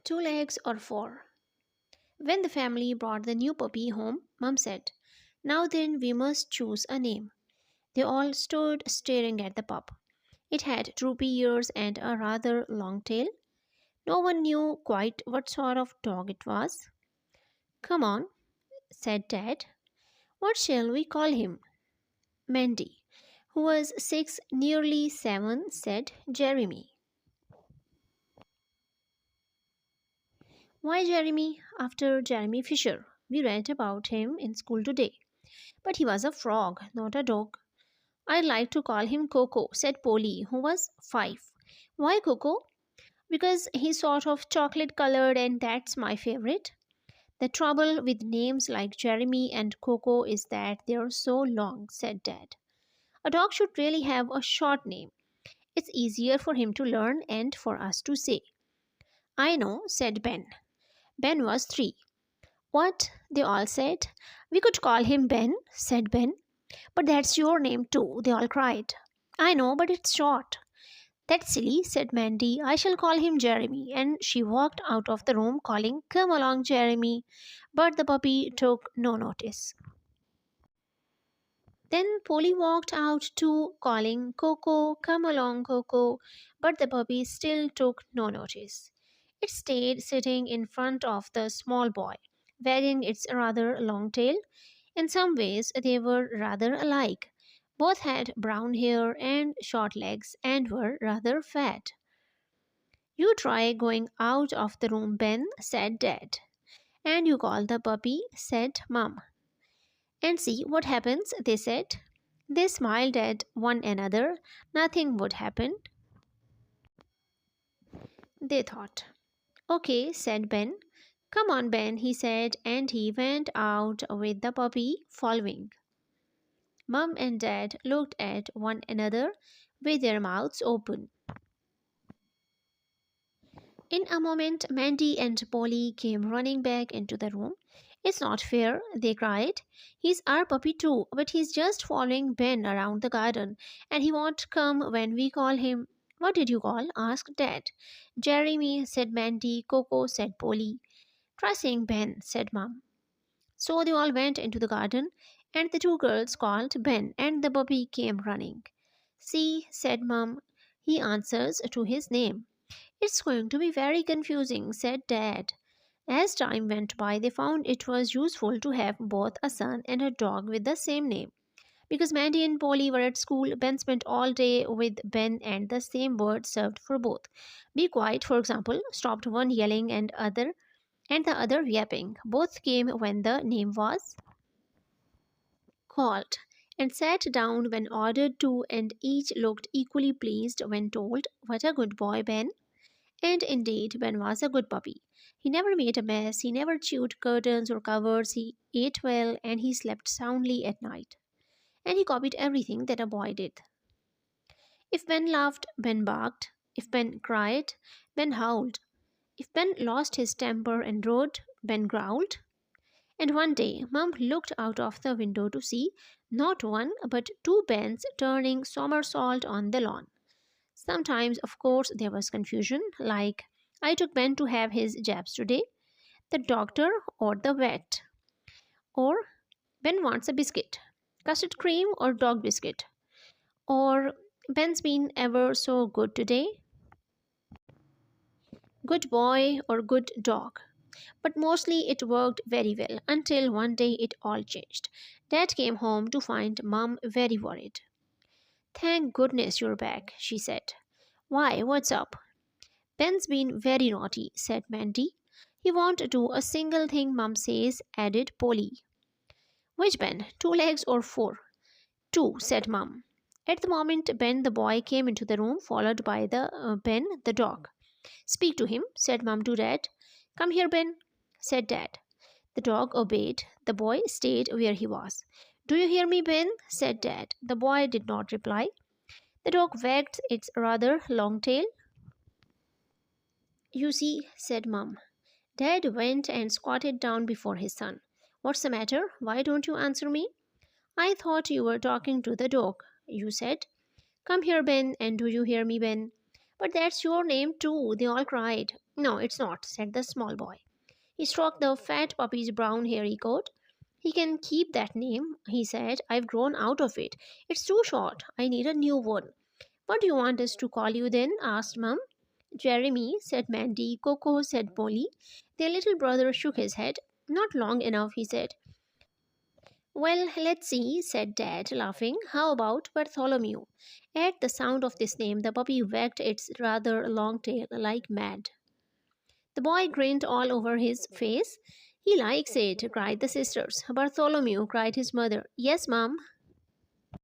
Two legs or four? When the family brought the new puppy home, Mum said, "Now then, we must choose a name." They all stood staring at the pup. It had droopy ears and a rather long tail. No one knew quite what sort of dog it was. "Come on," said Dad. "What shall we call him?" Mandy, who was 6, nearly 7, said Jeremy. Why Jeremy? After Jeremy Fisher. We read about him in school today. But he was a frog, not a dog. "I'd like to call him Coco," said Polly, who was 5. "Why Coco?" "Because he's sort of chocolate colored and that's my favorite." "The trouble with names like Jeremy and Coco is that they're so long," said Dad. "A dog should really have a short name. It's easier for him to learn and for us to say." "I know," said Ben. Ben was 3. "What?" they all said. "We could call him Ben," said Ben. "But that's your name too," they all cried. "I know, but it's short." "That's silly," said Mandy. "I shall call him Jeremy." And she walked out of the room calling, "Come along, Jeremy." But the puppy took no notice. Then Polly walked out too, calling, "Coco, come along, Coco." But the puppy still took no notice. It stayed sitting in front of the small boy, wagging its rather long tail. In some ways, they were rather alike. Both had brown hair and short legs and were rather fat. "You try going out of the room, Ben," said Dad. "And you call the puppy," said Mum. "And see what happens," they said. They smiled at one another. Nothing would happen, they thought. "Okay," said Ben. "Come on, Ben," he said, and he went out with the puppy following. Mum and Dad looked at one another with their mouths open. In a moment, Mandy and Polly came running back into the room. "It's not fair," they cried. "He's our puppy too, but he's just following Ben around the garden, and he won't come when we call him." "What did you call?" asked Dad. "Jeremy," said Mandy. "Coco," said Polly. "Try saying Ben," said Mum. So they all went into the garden, and the two girls called Ben, and the puppy came running. "See," said Mum, "he answers to his name." "It's going to be very confusing," said Dad. As time went by, they found it was useful to have both a son and a dog with the same name. Because Mandy and Polly were at school, Ben spent all day with Ben and the same word served for both. "Be quiet," for example, stopped one yelling and the other yapping. Both came when the name was called, and sat down when ordered to, and each looked equally pleased when told, "What a good boy, Ben." And indeed, Ben was a good puppy. He never made a mess, he never chewed curtains or covers, he ate well, and he slept soundly at night. And he copied everything that a boy did. If Ben laughed, Ben barked. If Ben cried, Ben howled. If Ben lost his temper and roared, Ben growled. And one day, Mum looked out of the window to see not one but two Bens turning somersault on the lawn. Sometimes, of course, there was confusion, like, "I took Ben to have his jabs today," "the doctor," or "the vet," or "Ben wants a biscuit," "custard cream," or "dog biscuit," or "Ben's been ever so good today," "good boy," or "good dog." But mostly it worked very well until one day it all changed. Dad came home to find Mum very worried. "Thank goodness you're back," she said. "Why, what's up?" "Ben's been very naughty," said Mandy. "He won't do a single thing Mum says," added Polly. "Which Ben? 2 legs or 4?" "Two," said Mum. At the moment, Ben the boy came into the room, followed by Ben the dog. "Speak to him," said Mum to Dad. "Come here, Ben," said Dad. The dog obeyed. The boy stayed where he was. "Do you hear me, Ben?" said Dad. The boy did not reply. The dog wagged its rather long tail. "You see," said Mum. Dad went and squatted down before his son. "What's the matter? Why don't you answer me?" "I thought you were talking to the dog. You said, 'Come here, Ben,' and do you hear me, Ben?" But that's your name too, they all cried. No, it's not, said the small boy. He stroked the fat puppy's brown hairy coat. He can keep that name, he said. I've grown out of it. It's too short. I need a new one. What do you want us to call you then? Asked Mum. Jeremy, said Mandy. Coco, said Polly. Their little brother shook his head. Not long enough, he said. Well, let's see, said Dad, laughing. How about Bartholomew? At the sound of this name, the puppy wagged its rather long tail like mad. The boy grinned all over his face. He likes it, cried the sisters. Bartholomew, cried his mother. Yes, Mum.